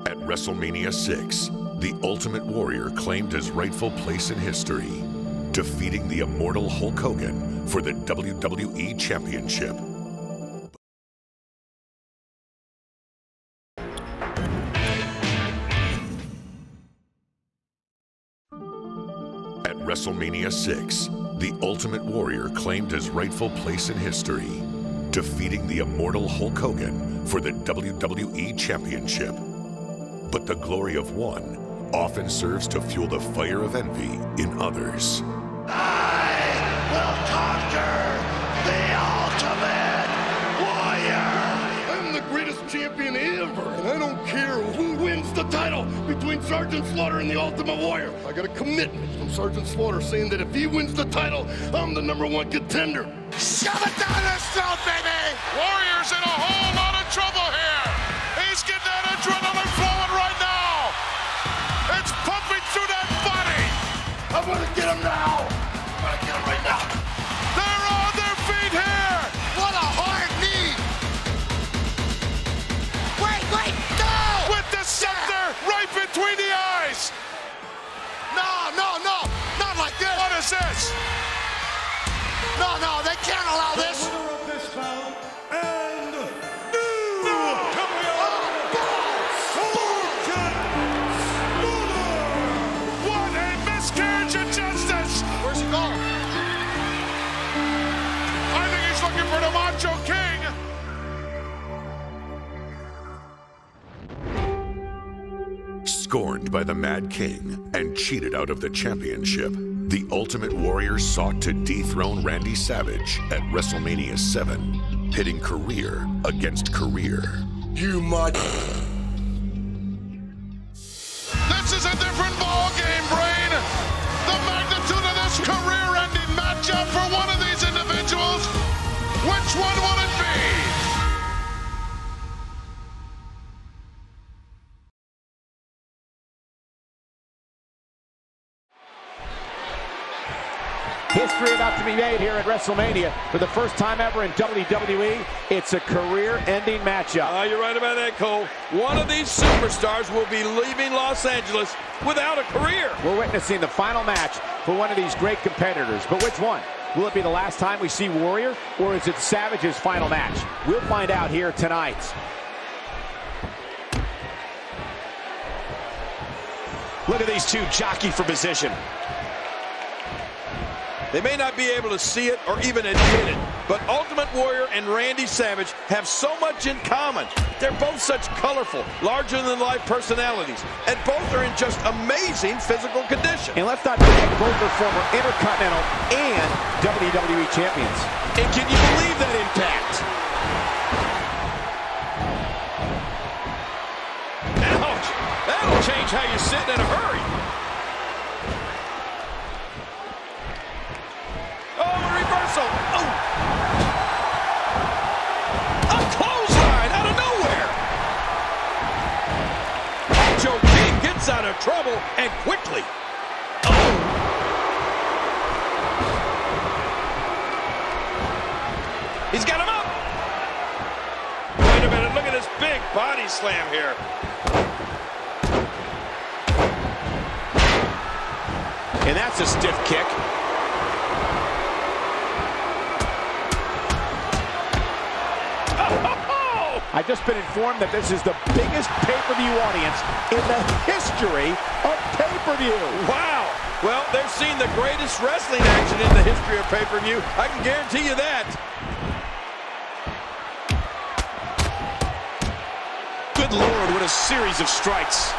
At WrestleMania 6, the Ultimate Warrior claimed his rightful place in history, defeating the immortal Hulk Hogan for the WWE Championship. At WrestleMania 6, the Ultimate Warrior claimed his rightful place in history, defeating the immortal Hulk Hogan for the WWE Championship. But the glory of one often serves to fuel the fire of envy in others. I will conquer the Ultimate Warrior! I'm the greatest champion ever, and I don't care who wins the title between Sergeant Slaughter and the Ultimate Warrior. I got a commitment from Sergeant Slaughter saying that if he wins the title, I'm the #1 contender. Shove it down his throat, baby! Warrior's in a whole lot of trouble here. He's getting that adrenaline flowing right now. It's pumping through that body. I'm gonna get him now! I'm gonna get him right now! They're on their feet here. What a hard knee! Wait, no! With the scepter right between the eyes. No, not like this! What is this? No, they can't allow this! The winner of this bout, and What a miscarriage of justice. Where's he going? I think he's looking for the Macho King. Scorned by the Mad King and cheated out of the championship, the Ultimate Warrior sought to dethrone Randy Savage at WrestleMania 7, pitting career against career. you might. This is a different ball game, Brain. The magnitude of this career-ending matchup for one of these individuals. Which one will it be? History about to be made here at WrestleMania. For the first time ever in WWE, it's a career-ending matchup. You're right about that, Cole. One of these superstars will be leaving Los Angeles without a career. We're witnessing the final match for one of these great competitors. But which one? Will it be the last time we see Warrior, or is it Savage's final match? We'll find out here tonight. Look at these two jockey for position. They may not be able to see it or even admit it, but Ultimate Warrior and Randy Savage have so much in common. They're both such colorful, larger-than-life personalities, and both are in just amazing physical condition. And let's not forget, both are former Intercontinental and WWE champions. And can you believe that impact? Ouch! That'll change how you sit in a hurry. Reversal. Oh! A clothesline out of nowhere. Macho King gets out of trouble and quickly. Oh! He's got him up. Wait a minute. Look at this big body slam here. And that's a stiff kick. I've just been informed that this is the biggest pay-per-view audience in the history of pay-per-view. Wow. Well, they've seen the greatest wrestling action in the history of pay-per-view. I can guarantee you that. Good Lord, what a series of strikes.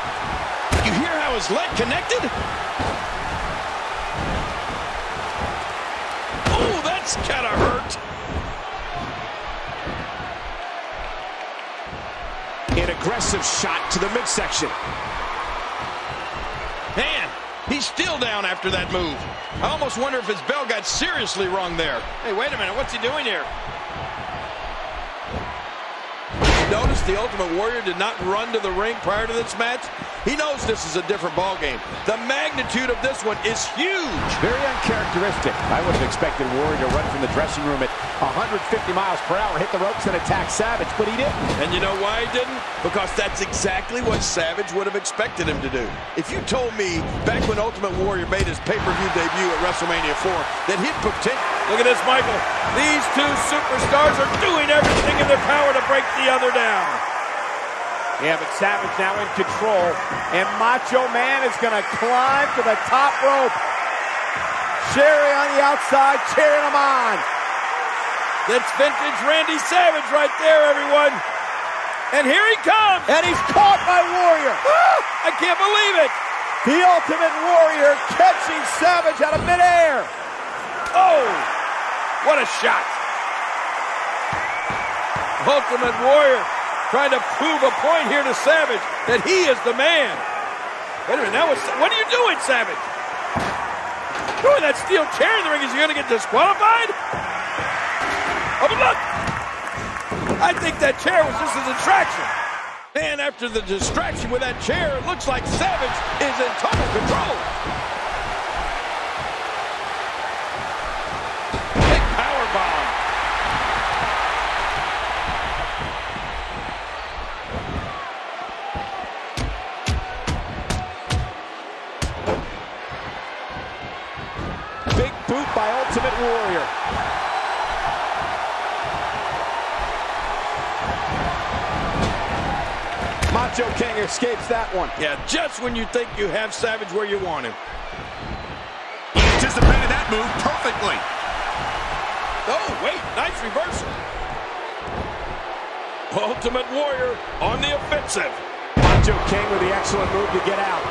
You hear how his leg connected? Oh, that's kind of hurt. An aggressive shot to the midsection. Man, he's still down after that move. I almost wonder if his bell got seriously wrong there. Hey, wait a minute. What's he doing here? Notice the Ultimate Warrior did not run to the ring prior to this match. He knows this is a different ballgame. The magnitude of this one is huge. Very uncharacteristic. I would have expected Warrior to run from the dressing room at 150 miles per hour, hit the ropes and attack Savage, but he didn't. And you know why he didn't? Because that's exactly what Savage would have expected him to do. If you told me back when Ultimate Warrior made his pay-per-view debut at WrestleMania 4 that he'd potential... Look at this, Michael. These two superstars are doing everything in their power to break the other down. Yeah, but Savage now in control, and Macho Man is going to climb to the top rope. Sherry on the outside, cheering him on. That's vintage Randy Savage right there, everyone. And here he comes. And he's caught by Warrior. I can't believe it. The Ultimate Warrior catching Savage out of midair. Oh, what a shot. Ultimate Warrior trying to prove a point here to Savage that he is the man. Wait a minute, what are you doing, Savage? Throwing that steel chair in the ring, is he going to get disqualified? Oh, but look! I think that chair was just a distraction. And after the distraction with that chair, it looks like Savage is in total control. Big power bomb. Big boot by Ultimate Warrior. Macho King escapes that one. Yeah, just when you think you have Savage where you want him. He anticipated that move perfectly. Oh, wait, nice reversal. Ultimate Warrior on the offensive. Macho King with the excellent move to get out.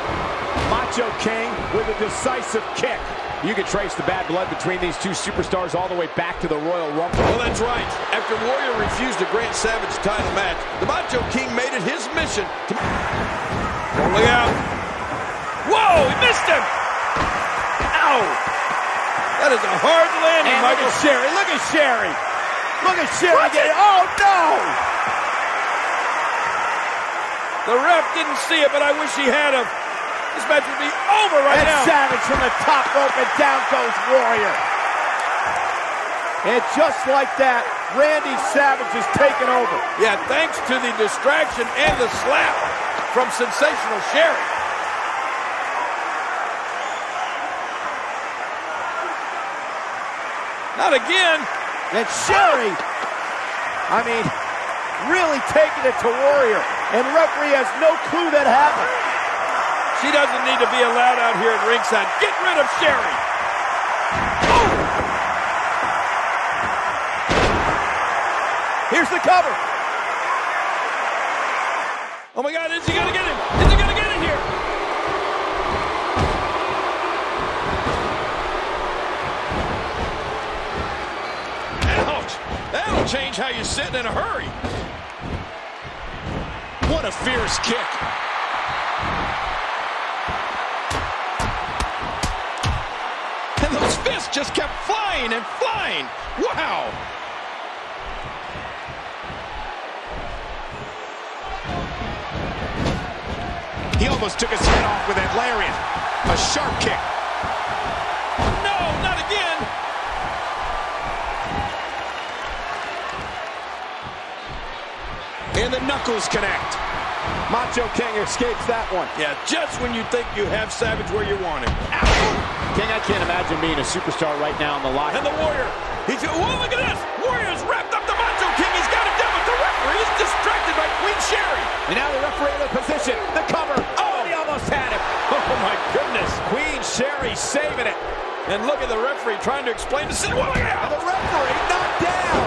Macho King with a decisive kick. You can trace the bad blood between these two superstars all the way back to the Royal Rumble. Well, that's right. After Warrior refused to grant Savage a title match, the Macho King made it his mission to... Oh, look out. Whoa, he missed him. Ow. That is a hard landing, and Michael. Look at Sherry. Look at Sherry. Look at Sherry getting... Oh, no. The ref didn't see it, but I wish he had him. This match would be over right now. And Savage from the top rope, and down goes Warrior. And just like that, Randy Savage is taken over. Yeah, thanks to the distraction and the slap from Sensational Sherry. Not again. And Sherry, I mean, really taking it to Warrior. And referee has no clue that happened. She doesn't need to be allowed out here at ringside. Get rid of Sherry. Oh! Here's the cover. Oh my God, is he gonna get him? Is he gonna get it here? Ouch! That'll change how you sit in a hurry. What a fierce kick. And those fists just kept flying and flying. Wow! He almost took his head off with that lariat. A sharp kick. No, not again. And the knuckles connect. Macho King escapes that one. Yeah, just when you think you have Savage where you want him. King, I can't imagine being a superstar right now in the locker. And the Warrior. Whoa, look at this. Warrior's wrapped up the Macho King. He's got it down, but the referee is distracted by Queen Sherry. And now the referee in the position. The cover. Oh, he almost had him. Oh, my goodness. Queen Sherry saving it. And look at the referee trying to explain the situation. And the referee knocked down.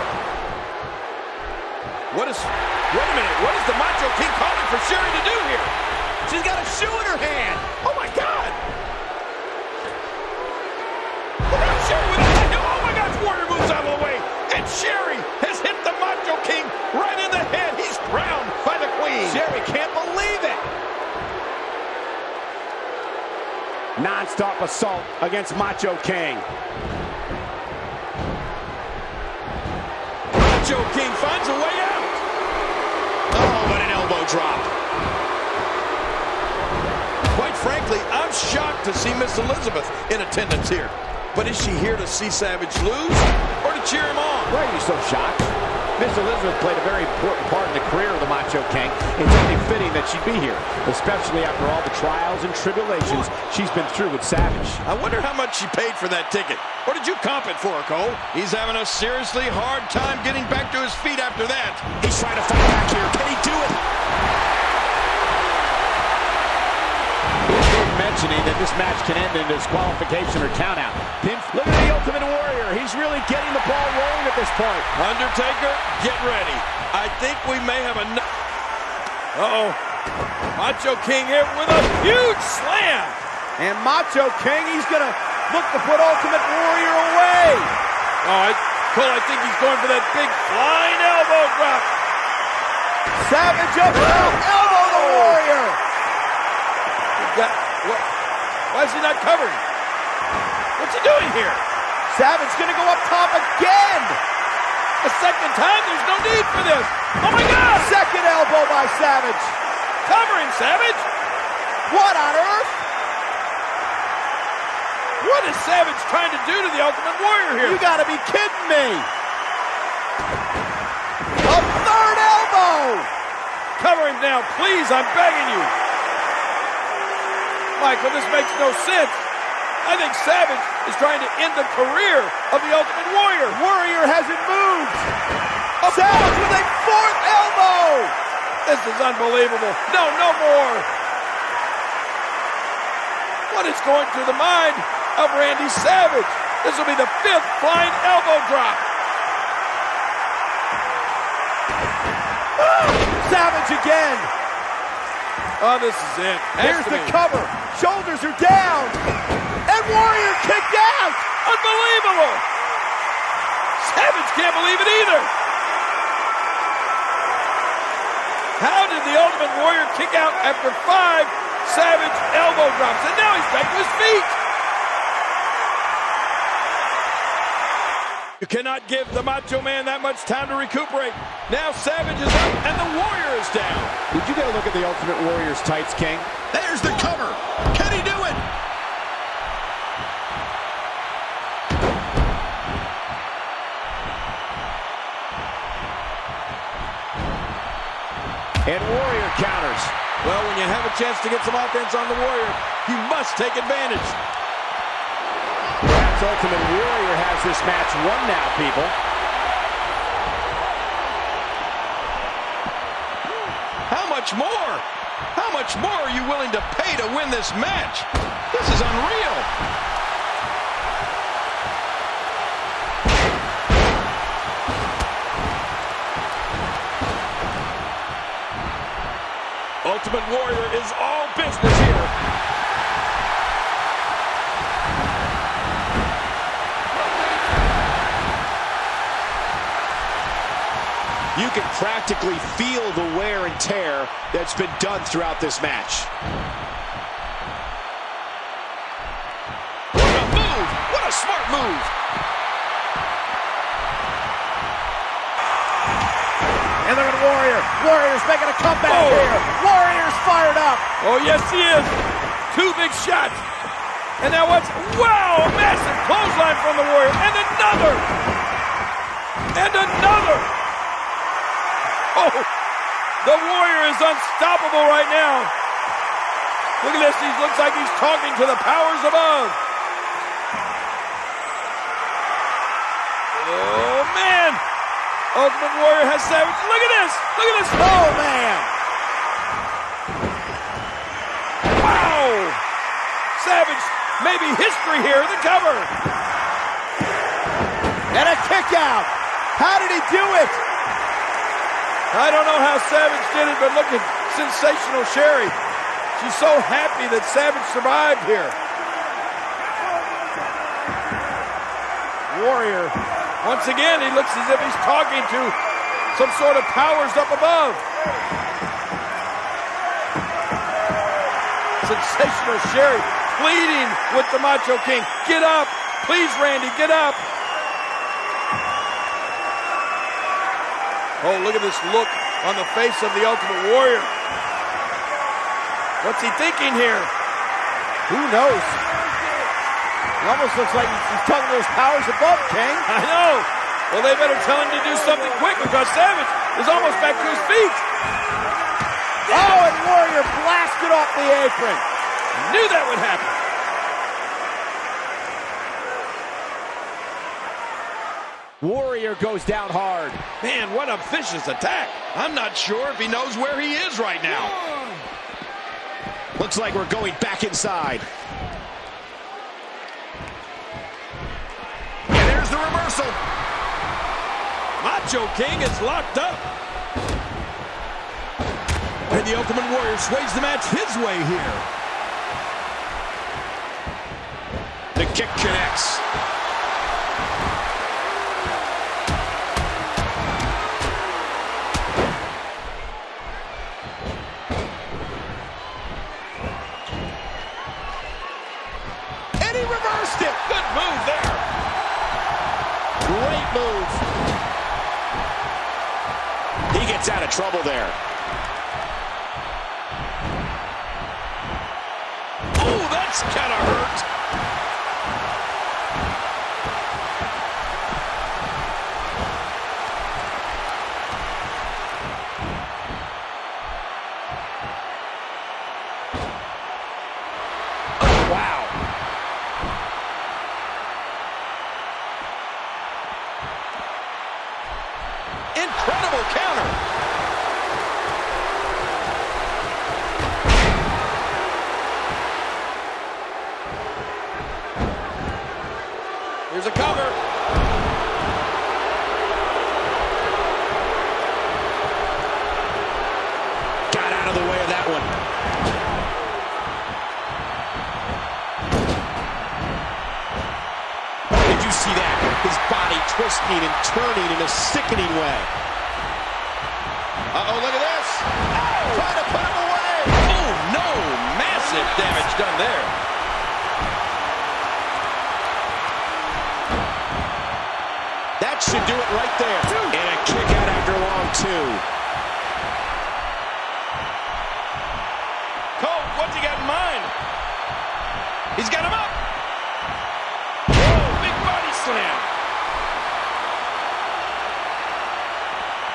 Wait a minute. What is the Macho King calling for Sherry to do here? She's got a shoe in her hand. Oh, my God. Look at Sherry with that. Oh, my gosh. Warrior moves out of the way. And Sherry has hit the Macho King right in the head. He's drowned by the Queen. Sherry can't believe it. Non-stop assault against Macho King. Macho King finds a way out. Oh, what an elbow drop. Quite frankly, I'm shocked to see Miss Elizabeth in attendance here. But is she here to see Savage lose? Or to cheer him on. Why are you so shocked? Miss Elizabeth played a very important part in the career of the Macho King. It's only fitting that she'd be here, especially after all the trials and tribulations she's been through with Savage. I wonder how much she paid for that ticket. What did you comp it for, Cole? He's having a seriously hard time getting back to his feet after that. He's trying to fight back here. Can he do it? It's worth mentioning that this match can end in disqualification or countout. Look at the Ultimate Warrior. He's really getting the ball rolling at this point. Undertaker, get ready. I think we may have enough. Uh-oh. Macho King here with a huge slam. And Macho King, he's going to look to put Ultimate Warrior away. Oh, Cole, I think he's going for that big flying elbow drop. Savage up top, elbow the Warrior. What? Why is he not covering? What's he doing here? Savage going to go up top again. A second time? There's no need for this. Oh, my God. Second elbow by Savage. Cover him, Savage. What on earth? What is Savage trying to do to the Ultimate Warrior here? You got to be kidding me. A third elbow. Cover him now, please. I'm begging you. Michael, this makes no sense. I think Savage is trying to end the career of the Ultimate Warrior. Warrior hasn't moved. Savage with a fourth elbow. This is unbelievable. No, no more. What is going through the mind of Randy Savage? This will be the fifth flying elbow drop. Savage again. Oh, this is it. Here's the cover. Shoulders are down. And Warrior kicked out. Unbelievable. Savage can't believe it either. How did the Ultimate Warrior kick out after 5 Savage elbow drops? And now he's back to his feet. You cannot give the Macho Man that much time to recuperate. Now Savage is up and the Warrior is down. Did you get a look at the Ultimate Warrior's tights, King? There's the cover. Can he do it? And Warrior counters. Well, when you have a chance to get some offense on the Warrior, you must take advantage. Perhaps Ultimate Warrior has this match won now, people. How much more? How much more are you willing to pay to win this match? This is unreal. Ultimate Warrior is all business here. You can practically feel the wear and tear that's been done throughout this match. What a move! What a smart move! And look at Warrior. Warrior's making a comeback here. Warrior's fired up. Oh, yes, he is. 2 big shots. And now what's... Wow, a massive clothesline from the Warrior. And another. And another. Oh, the Warrior is unstoppable right now. Look at this. He looks like he's talking to the powers above. Oh, man. Ultimate Warrior has Savage. Look at this. Look at this. Oh, man. Wow. Savage, maybe history here. The cover. And a kick out. How did he do it? I don't know how Savage did it, but look at Sensational Sherry. She's so happy that Savage survived here. Warrior, once again, he looks as if he's talking to some sort of powers up above. Sensational Sherry pleading with the Macho King. Get up. Please, Randy, get up. Oh, look at this look on the face of the Ultimate Warrior. What's he thinking here? Who knows? It almost looks like he's talking to those powers above, King. I know. Well, they better tell him to do something quick because Savage is almost back to his feet. Oh, and Warrior blasted off the apron. I knew that would happen. Warrior goes down hard. Man, what a vicious attack. I'm not sure if he knows where he is right now. Looks like we're going back inside. And there's the reversal. Macho King is locked up. And the Ultimate Warrior sways the match his way here. The kick connects. And he reversed it. Good move there. Great move. He gets out of trouble there. Oh, that's kind of hurt. Oh, wow. Incredible counter. Here's a cover. Got out of the way of that one. Did you see that? His body twisting and turning in a sickening way. Uh-oh, look at this. Oh, trying to put him away. Oh, no. Massive damage done there. That should do it right there. And a kick out after long, too. Cole, what's he got in mind? He's got him up. Oh, big body slam.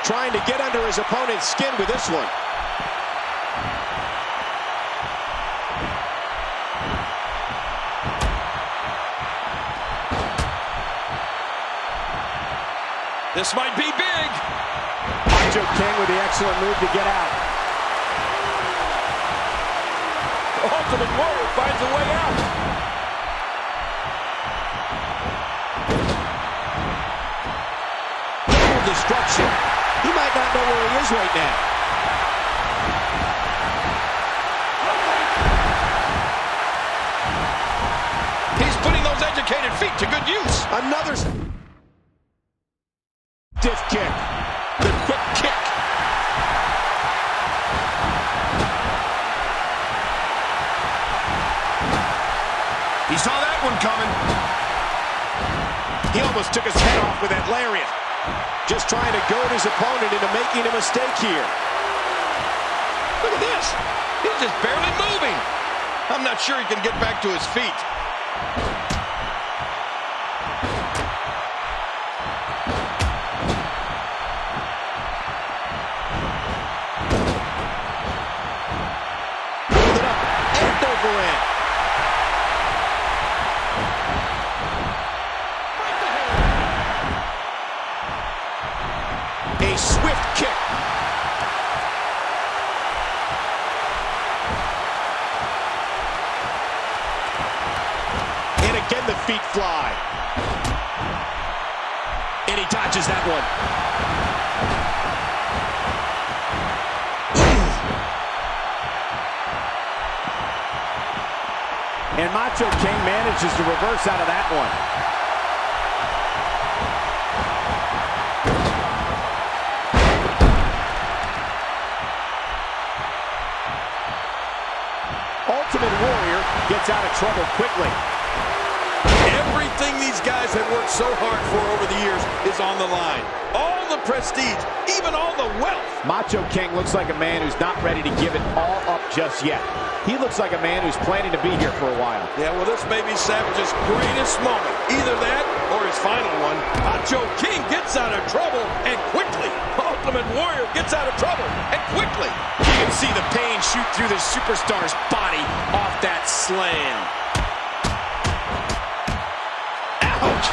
Trying to get under his opponent's skin with this one. This might be big. Macho King with the excellent move to get out. Ultimate Warrior finds a way out. Total destruction. He might not know where he is right now. He's putting those educated feet to good use. Another stiff kick. The quick kick. He saw that one coming. He almost took his head off with that lariat. Just trying to goad his opponent into making a mistake here. Look at this. He's just barely moving. I'm not sure he can get back to his feet. Pulled it up and over in. A swift kick. And again the feet fly. And he dodges that one. And Macho King manages to reverse out of that one. Ultimate Warrior gets out of trouble quickly. Everything these guys have worked so hard for over the years is on the line. All the the prestige, even all the wealth. Macho King looks like a man who's not ready to give it all up just yet. He looks like a man who's planning to be here for a while. Yeah, well, this may be Savage's greatest moment. Either that or his final one. Macho King gets out of trouble and quickly. Ultimate Warrior gets out of trouble and quickly. You can see the pain shoot through the superstar's body off that slam. Ouch!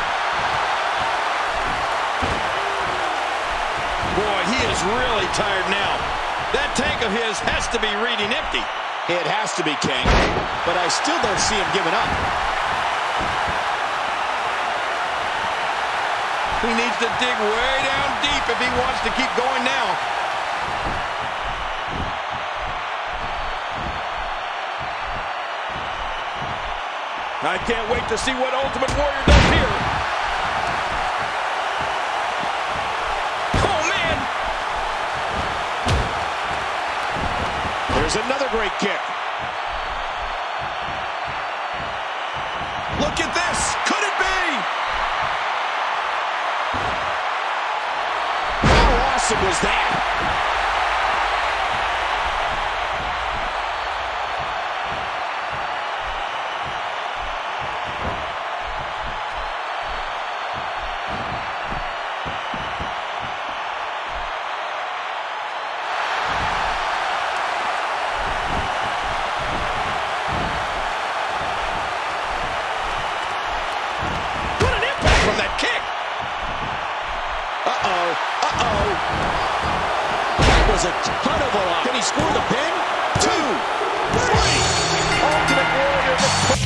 Boy, he is really tired now. That tank of his has to be reading empty. It has to be, King, but I still don't see him giving up. He needs to dig way down deep if he wants to keep going now. I can't wait to see what Ultimate Warrior does here. Oh, man! There's another great kick. Look at this! Could it be? How awesome was that? A ton of a lot. Can he score the pin? 2, 3. Ultimate Warrior.